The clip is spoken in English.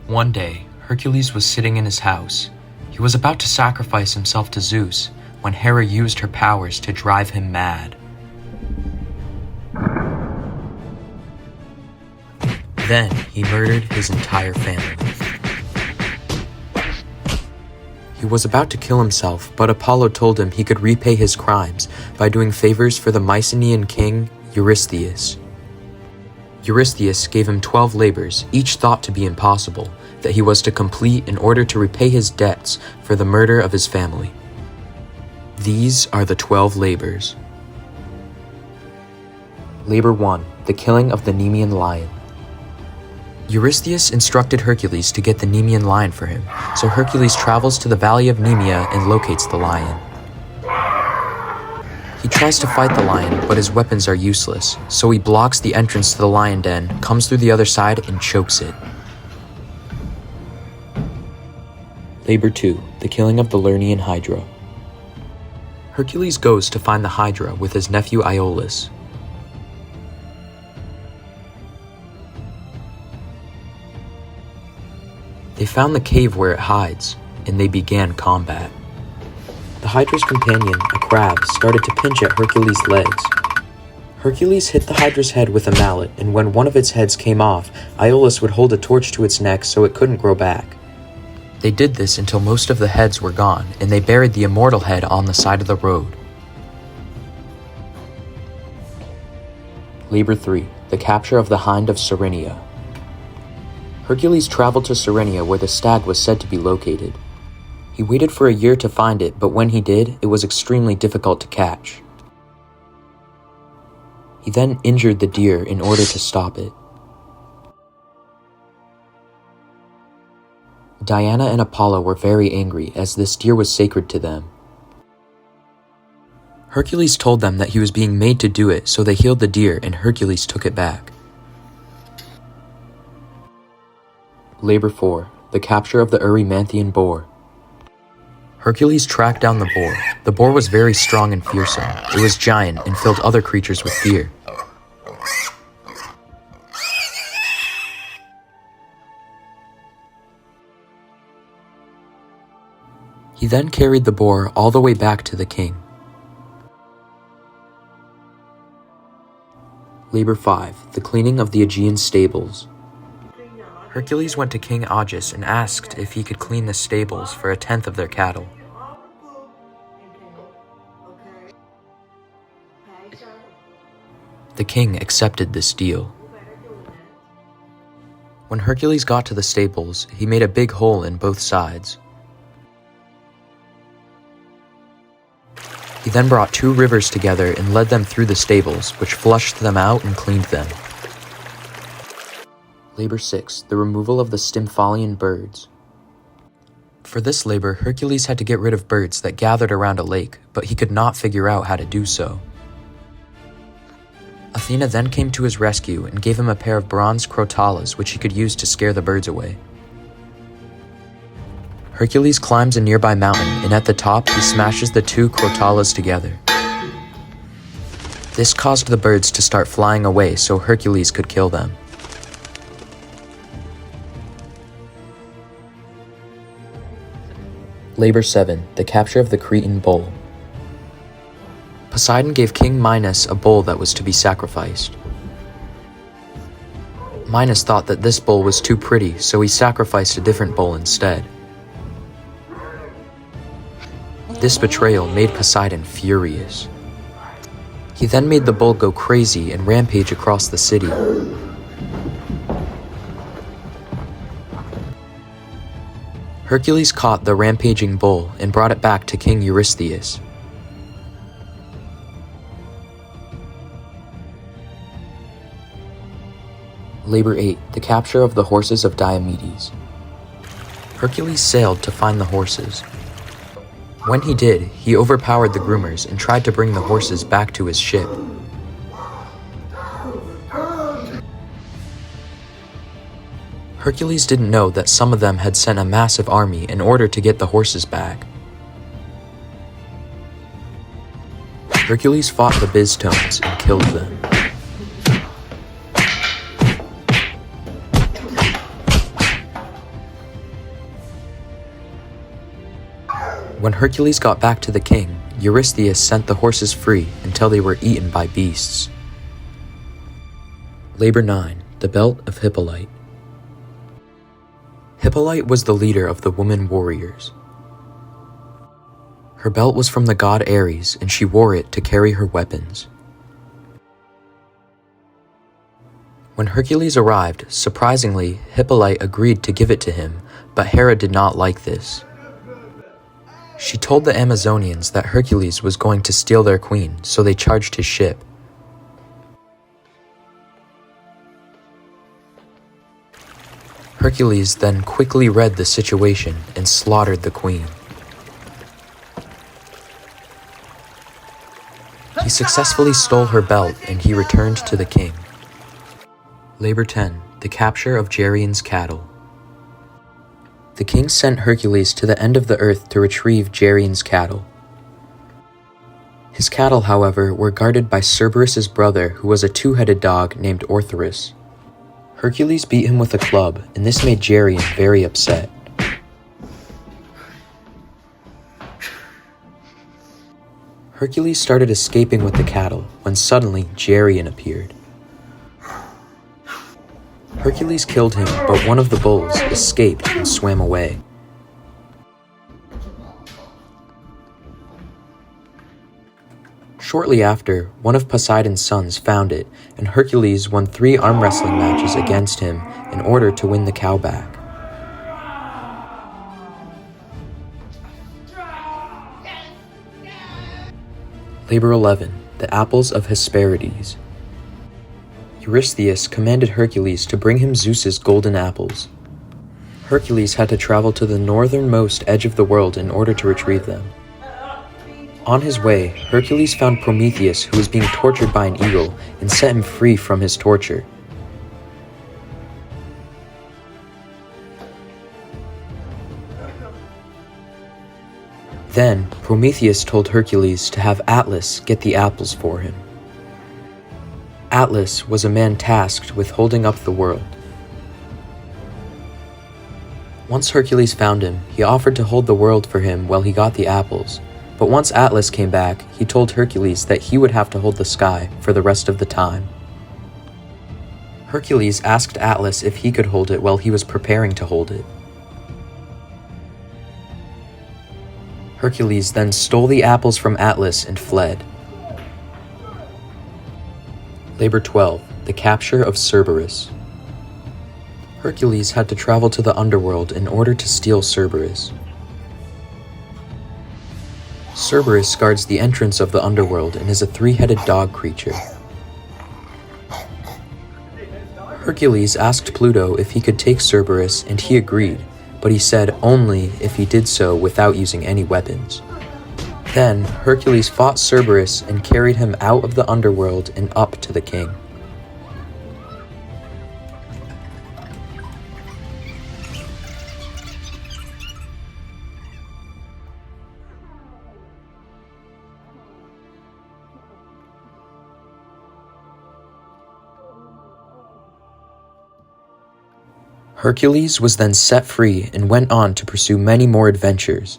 One day, Hercules was sitting in his house. He was about to sacrifice himself to Zeus when Hera used her powers to drive him mad. Then he murdered his entire family. He was about to kill himself, but Apollo told him he could repay his crimes by doing favors for the Mycenaean king, Eurystheus. Eurystheus gave him 12 labors, each thought to be impossible, that he was to complete in order to repay his debts for the murder of his family. These are the 12 labors. Labor 1. The killing of the Nemean lion. Eurystheus instructed Hercules to get the Nemean lion for him, so Hercules travels to the valley of Nemea and locates the lion. He tries to fight the lion, but his weapons are useless, so he blocks the entrance to the lion den, comes through the other side, and chokes it. Labor 2. The killing of the Lernaean Hydra. Hercules goes to find the Hydra with his nephew Iolaus. They found the cave where it hides, and they began combat. The Hydra's companion, a crab, started to pinch at Hercules' legs. Hercules hit the Hydra's head with a mallet, and when one of its heads came off, Iolaus would hold a torch to its neck so it couldn't grow back. They did this until most of the heads were gone, and they buried the immortal head on the side of the road. Labor 3. The capture of the Hind of Cerynea. Hercules traveled to Cerynea where the stag was said to be located. He waited for a year to find it, but when he did, it was extremely difficult to catch. He then injured the deer in order to stop it. Diana and Apollo were very angry as this deer was sacred to them. Hercules told them that he was being made to do it, so they healed the deer and Hercules took it back. Labor 4. The capture of the Erymanthian boar. Hercules tracked down the boar. The boar was very strong and fearsome. It was giant and filled other creatures with fear. He then carried the boar all the way back to the king. Labor 5. The cleaning of the Aegean stables. Hercules went to King Augeas and asked if he could clean the stables for 1/10 of their cattle. The king accepted this deal. When Hercules got to the stables, he made a big hole in both sides. He then brought 2 rivers together and led them through the stables, which flushed them out and cleaned them. Labor 6. The removal of the Stymphalian birds. For this labor, Hercules had to get rid of birds that gathered around a lake, but he could not figure out how to do so. Athena then came to his rescue and gave him a pair of bronze crotallas which he could use to scare the birds away. Hercules climbs a nearby mountain, and at the top he smashes the 2 crotallas together. This caused the birds to start flying away so Hercules could kill them. Labor 7. The capture of the Cretan bull. Poseidon gave King Minos a bull that was to be sacrificed. Minos thought that this bull was too pretty, so he sacrificed a different bull instead. This betrayal made Poseidon furious. He then made the bull go crazy and rampage across the city. Hercules caught the rampaging bull and brought it back to King Eurystheus. Labor 8. The capture of the horses of Diomedes. Hercules sailed to find the horses. When he did, he overpowered the groomers and tried to bring the horses back to his ship. Hercules didn't know that some of them had sent a massive army in order to get the horses back. Hercules fought the Bistones and killed them. When Hercules got back to the king, Eurystheus sent the horses free until they were eaten by beasts. Labor 9. The Belt of Hippolyte. Hippolyte was the leader of the woman warriors. Her belt was from the god Ares, and she wore it to carry her weapons. When Hercules arrived, surprisingly, Hippolyte agreed to give it to him, but Hera did not like this. She told the Amazonians that Hercules was going to steal their queen, so they charged his ship. Hercules then quickly read the situation and slaughtered the queen. He successfully stole her belt and he returned to the king. Labor 10. The capture of Geryon's cattle. The king sent Hercules to the end of the earth to retrieve Geryon's cattle. His cattle, however, were guarded by Cerberus' brother, who was a two-headed dog named Ortharus. Hercules beat him with a club, and this made Geryon very upset. Hercules started escaping with the cattle when suddenly Geryon appeared. Hercules killed him, but one of the bulls escaped and swam away. Shortly after, one of Poseidon's sons found it, and Hercules won 3 arm wrestling matches against him in order to win the cow back. Labor 11. The Apples of Hesperides. Eurystheus commanded Hercules to bring him Zeus's golden apples. Hercules had to travel to the northernmost edge of the world in order to retrieve them. On his way, Hercules found Prometheus, who was being tortured by an eagle, and set him free from his torture. Then, Prometheus told Hercules to have Atlas get the apples for him. Atlas was a man tasked with holding up the world. Once Hercules found him, he offered to hold the world for him while he got the apples, but once Atlas came back, he told Hercules that he would have to hold the sky for the rest of the time. Hercules asked Atlas if he could hold it while he was preparing to hold it. Hercules then stole the apples from Atlas and fled. Labor 12. The Capture of Cerberus. Hercules had to travel to the underworld in order to steal Cerberus. Cerberus guards the entrance of the underworld and is a 3-headed dog creature. Hercules asked Pluto if he could take Cerberus, and he agreed, but he said only if he did so without using any weapons. Then, Hercules fought Cerberus and carried him out of the underworld and up to the king. Hercules was then set free and went on to pursue many more adventures.